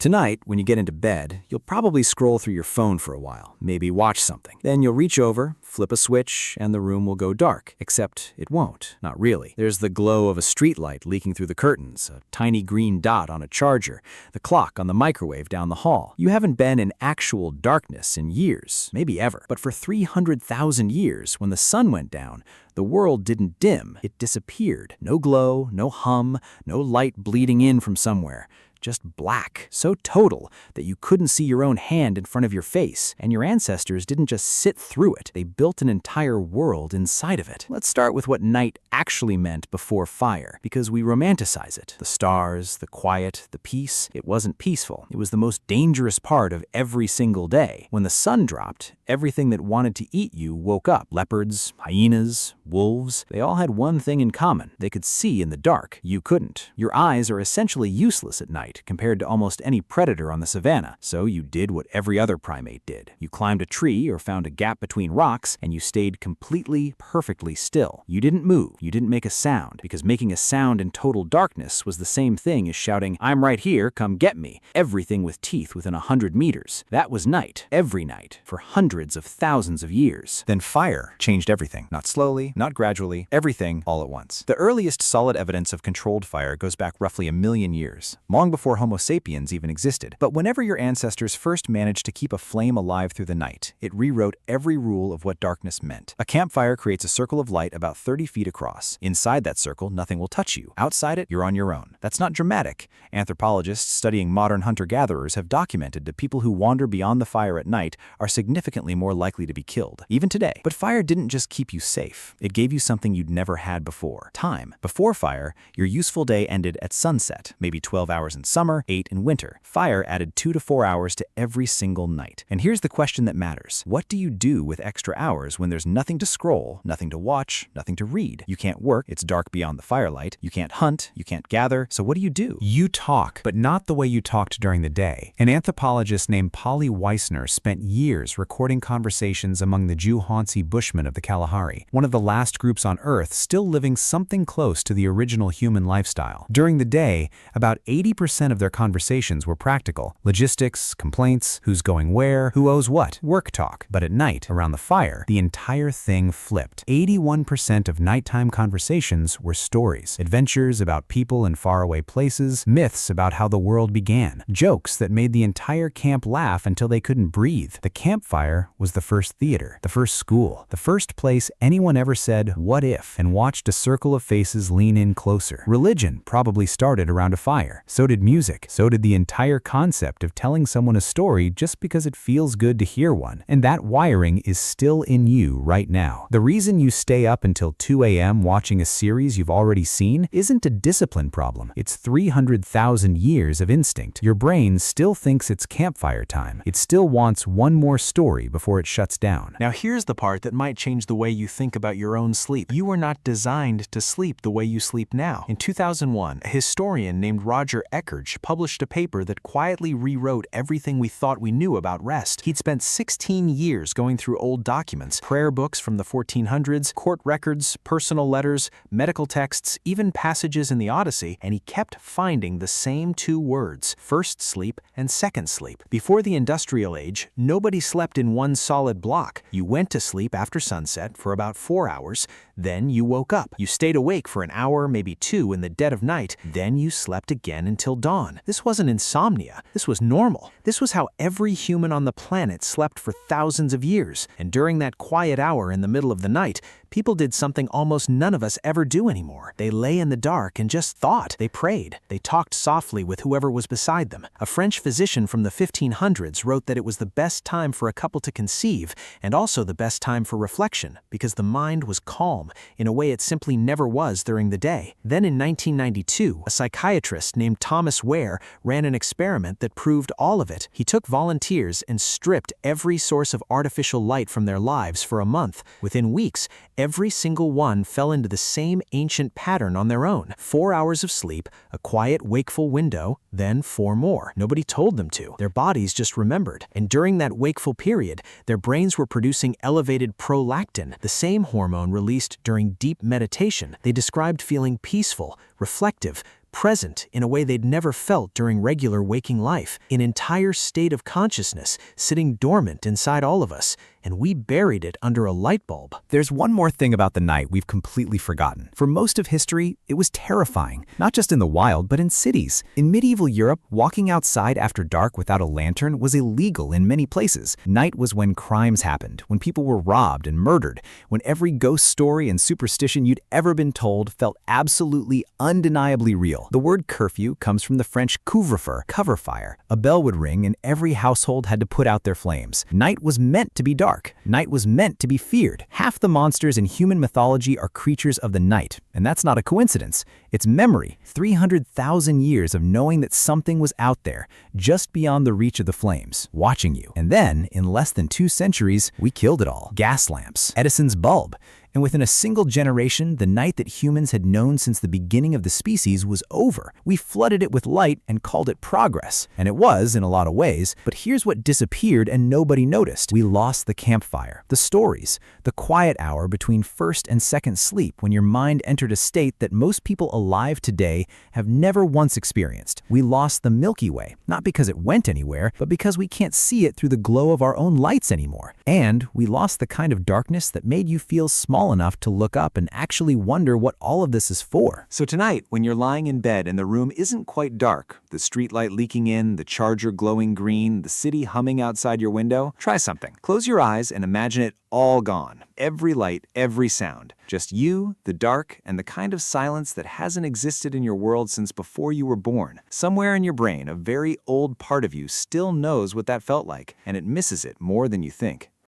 Tonight, when you get into bed, you'll probably scroll through your phone for a while, maybe watch something. Then you'll reach over, flip a switch, and the room will go dark. Except it won't. Not really. There's the glow of a streetlight leaking through the curtains, a tiny green dot on a charger, the clock on the microwave down the hall. You haven't been in actual darkness in years, maybe ever. But for 300,000 years, when the sun went down, the world didn't dim, it disappeared. No glow, no hum, no light bleeding in from somewhere. Just black, so total that you couldn't see your own hand in front of your face, and your ancestors didn't just sit through it, they built an entire world inside of it. Let's start with what night actually meant before fire, because we romanticize it. The stars, the quiet, the peace. It wasn't peaceful. It was the most dangerous part of every single day. When the sun dropped, everything that wanted to eat you woke up. Leopards, hyenas, wolves, they all had one thing in common. They could see in the dark. You couldn't. Your eyes are essentially useless at night compared to almost any predator on the savannah. So you did what every other primate did. You climbed a tree or found a gap between rocks, and you stayed completely, perfectly still. You didn't move. You didn't make a sound, because making a sound in total darkness was the same thing as shouting, "I'm right here, come get me." Everything with teeth within 100 meters. That was night. Every night. For hundreds of thousands of years. Then fire changed everything. Not slowly, not gradually, everything all at once. The earliest solid evidence of controlled fire goes back roughly 1,000,000 years, long before Homo sapiens even existed. But whenever your ancestors first managed to keep a flame alive through the night, it rewrote every rule of what darkness meant. A campfire creates a circle of light about 30 feet across. Inside that circle, nothing will touch you. Outside it, you're on your own. That's not dramatic. Anthropologists studying modern hunter-gatherers have documented that people who wander beyond the fire at night are significantly more likely to be killed, even today. But fire didn't just keep you safe. It gave you something you'd never had before. Time. Before fire, your useful day ended at sunset, maybe 12 hours in summer, 8 in winter. Fire added 2 to 4 hours to every single night. And here's the question that matters. What do you do with extra hours when there's nothing to scroll, nothing to watch, nothing to read? You can't work, it's dark beyond the firelight. You can't hunt, you can't gather, so what do? You talk, but not the way you talked during the day. An anthropologist named Polly Weissner spent years recording conversations among the Juhansi Bushmen of the Kalahari, one of the last groups on Earth still living something close to the original human lifestyle. During the day, about 80% of their conversations were practical. Logistics, complaints, who's going where, who owes what, work talk. But at night, around the fire, the entire thing flipped. 81% of nighttime conversations were stories, adventures about people in faraway places, myths about how the world began, jokes that made the entire camp laugh until they couldn't breathe. The campfire was the first theater, the first school, the first place anyone ever said, "What if?" and watched a circle of faces lean in closer. Religion probably started around a fire. So did music. So did the entire concept of telling someone a story just because it feels good to hear one. And that wiring is still in you right now. The reason you stay up until 2 a.m. watching a series you've already seen isn't a discipline problem. It's 300,000 years of instinct. Your brain still thinks it's campfire time. It still wants one more story before it shuts down. Now here's the part that might change the way you think about your own sleep. You were not designed to sleep the way you sleep now. In 2001, a historian named Roger Eckertz published a paper that quietly rewrote everything we thought we knew about rest. He'd spent 16 years going through old documents, prayer books from the 1400s, court records, personal letters, medical texts, even passages in the Odyssey, and he kept finding the same two words, first sleep and second sleep. Before the industrial age, nobody slept in one solid block. You went to sleep after sunset for about 4 hours, then you woke up. You stayed awake for an hour, maybe 2 in the dead of night, then you slept again until dawn. This wasn't insomnia. This was normal. This was how every human on the planet slept for thousands of years. And during that quiet hour in the middle of the night, people did something almost none of us ever do anymore. They lay in the dark and just thought. They prayed. They talked softly with whoever was beside them. A French physician from the 1500s wrote that it was the best time for a couple to conceive and also the best time for reflection because the mind was calm in a way it simply never was during the day. Then in 1992, a psychiatrist named Thomas Ware ran an experiment that proved all of it. He took volunteers and stripped every source of artificial light from their lives for a month. Within weeks, every single one fell into the same ancient pattern on their own. 4 hours of sleep, a quiet, wakeful window, then 4 more. Nobody told them to. Their bodies just remembered. And during that wakeful period, their brains were producing elevated prolactin, the same hormone released during deep meditation. They described feeling peaceful, reflective, present in a way they'd never felt during regular waking life, an entire state of consciousness sitting dormant inside all of us, and we buried it under a light bulb. There's one more thing about the night we've completely forgotten. For most of history, it was terrifying, not just in the wild, but in cities. In medieval Europe, walking outside after dark without a lantern was illegal in many places. Night was when crimes happened, when people were robbed and murdered, when every ghost story and superstition you'd ever been told felt absolutely undeniably real. The word curfew comes from the French couvre-feu, cover fire. A bell would ring and every household had to put out their flames. Night was meant to be dark. Night was meant to be feared. Half the monsters in human mythology are creatures of the night, and that's not a coincidence. It's memory, 300,000 years of knowing that something was out there, just beyond the reach of the flames, watching you. And then, in less than 2 centuries, we killed it all. Gas lamps, Edison's bulb. And within a single generation, the night that humans had known since the beginning of the species was over. We flooded it with light and called it progress. And it was, in a lot of ways, but here's what disappeared and nobody noticed. We lost the campfire, the stories, the quiet hour between first and second sleep when your mind entered a state that most people alive today have never once experienced. We lost the Milky Way, not because it went anywhere, but because we can't see it through the glow of our own lights anymore. And we lost the kind of darkness that made you feel small enough to look up and actually wonder what all of this is for. So tonight, when you're lying in bed and the room isn't quite dark, the streetlight leaking in, the charger glowing green, the city humming outside your window, try something. Close your eyes and imagine it all gone. Every light, every sound. Just you, the dark, and the kind of silence that hasn't existed in your world since before you were born. Somewhere in your brain, a very old part of you still knows what that felt like, and it misses it more than you think.